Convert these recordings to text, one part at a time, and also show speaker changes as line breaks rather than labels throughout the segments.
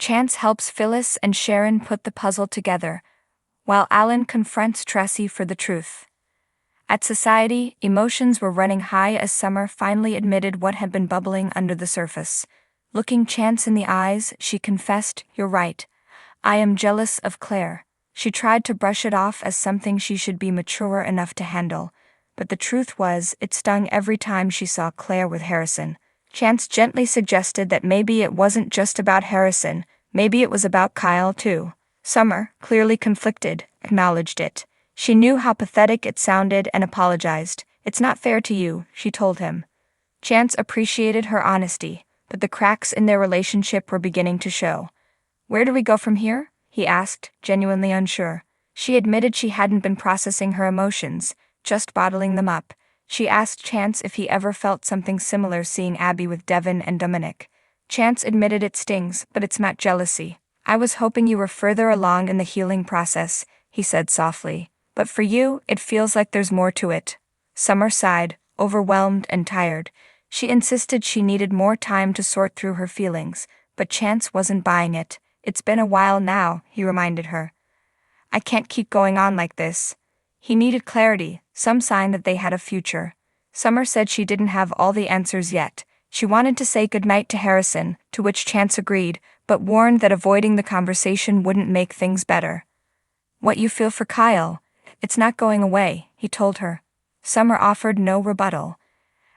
Chance helps Phyllis and Sharon put the puzzle together, while Alan confronts Traci for the truth. At society, emotions were running high as Summer finally admitted what had been bubbling under the surface. Looking Chance in the eyes, she confessed, "You're right. I am jealous of Claire." She tried to brush it off as something she should be mature enough to handle, but the truth was, it stung every time she saw Claire with Harrison. Chance gently suggested that maybe it wasn't just about Harrison, maybe it was about Kyle too. Summer, clearly conflicted, acknowledged it. She knew how pathetic it sounded and apologized. "It's not fair to you," she told him. Chance appreciated her honesty, but the cracks in their relationship were beginning to show. "Where do we go from here?" he asked, genuinely unsure. She admitted she hadn't been processing her emotions, just bottling them up. She asked Chance if he ever felt something similar seeing Abby with Devin and Dominic. Chance admitted it stings, but it's not jealousy. "I was hoping you were further along in the healing process," he said softly. "But for you, it feels like there's more to it." Summer sighed, overwhelmed and tired. She insisted she needed more time to sort through her feelings, but Chance wasn't buying it. "It's been a while now," he reminded her. "I can't keep going on like this." He needed clarity, some sign that they had a future. Summer said she didn't have all the answers yet. She wanted to say goodnight to Harrison, to which Chance agreed, but warned that avoiding the conversation wouldn't make things better. "What you feel for Kyle, it's not going away," he told her. Summer offered no rebuttal.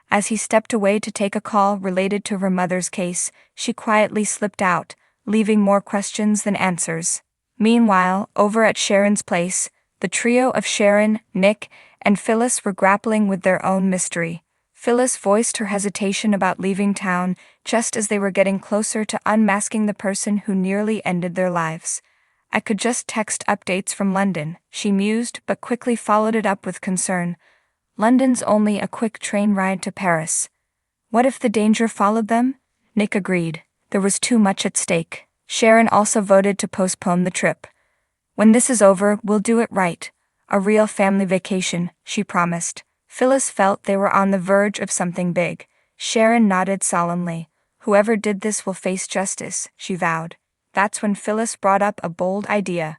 As he stepped away to take a call related to her mother's case, she quietly slipped out, leaving more questions than answers. Meanwhile, over at Sharon's place, the trio of Sharon, Nick, and Phyllis were grappling with their own mystery. Phyllis voiced her hesitation about leaving town just as they were getting closer to unmasking the person who nearly ended their lives. "I could just text updates from London," she mused, but quickly followed it up with concern. "London's only a quick train ride to Paris. What if the danger followed them?" Nick agreed. There was too much at stake. Sharon also voted to postpone the trip. "When this is over, we'll do it right. A real family vacation," she promised. Phyllis felt they were on the verge of something big. Sharon nodded solemnly. "Whoever did this will face justice," she vowed. That's when Phyllis brought up a bold idea.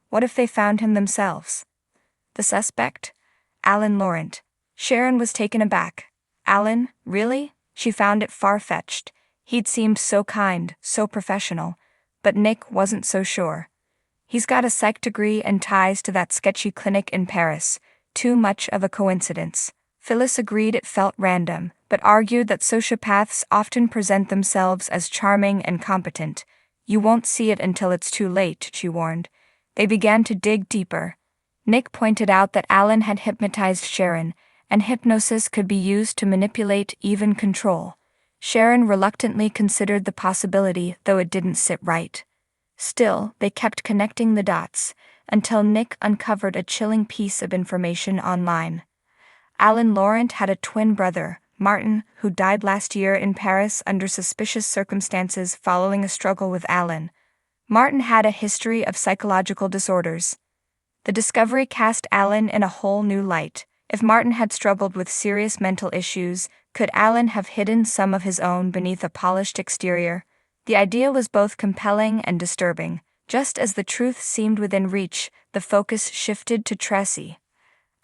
What if they found him themselves? The suspect? Alan Laurent. Sharon was taken aback. "Alan, really?" She found it far-fetched. He'd seemed so kind, so professional. But Nick wasn't so sure. "He's got a psych degree and ties to that sketchy clinic in Paris. Too much of a coincidence." Phyllis agreed it felt random, but argued that sociopaths often present themselves as charming and competent. "You won't see it until it's too late," she warned. They began to dig deeper. Nick pointed out that Alan had hypnotized Sharon, and hypnosis could be used to manipulate, even control. Sharon reluctantly considered the possibility, though it didn't sit right. Still, they kept connecting the dots, until Nick uncovered a chilling piece of information online. Alan Laurent had a twin brother, Martin, who died last year in Paris under suspicious circumstances following a struggle with Alan. Martin had a history of psychological disorders. The discovery cast Alan in a whole new light. If Martin had struggled with serious mental issues, could Alan have hidden some of his own beneath a polished exterior? The idea was both compelling and disturbing. Just as the truth seemed within reach, the focus shifted to Traci.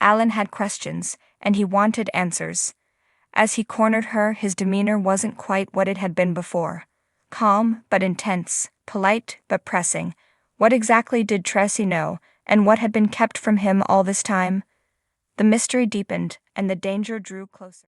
Alan had questions, and he wanted answers. As he cornered her, his demeanor wasn't quite what it had been before. Calm but intense, polite but pressing. What exactly did Traci know, and what had been kept from him all this time? The mystery deepened, and the danger drew closer.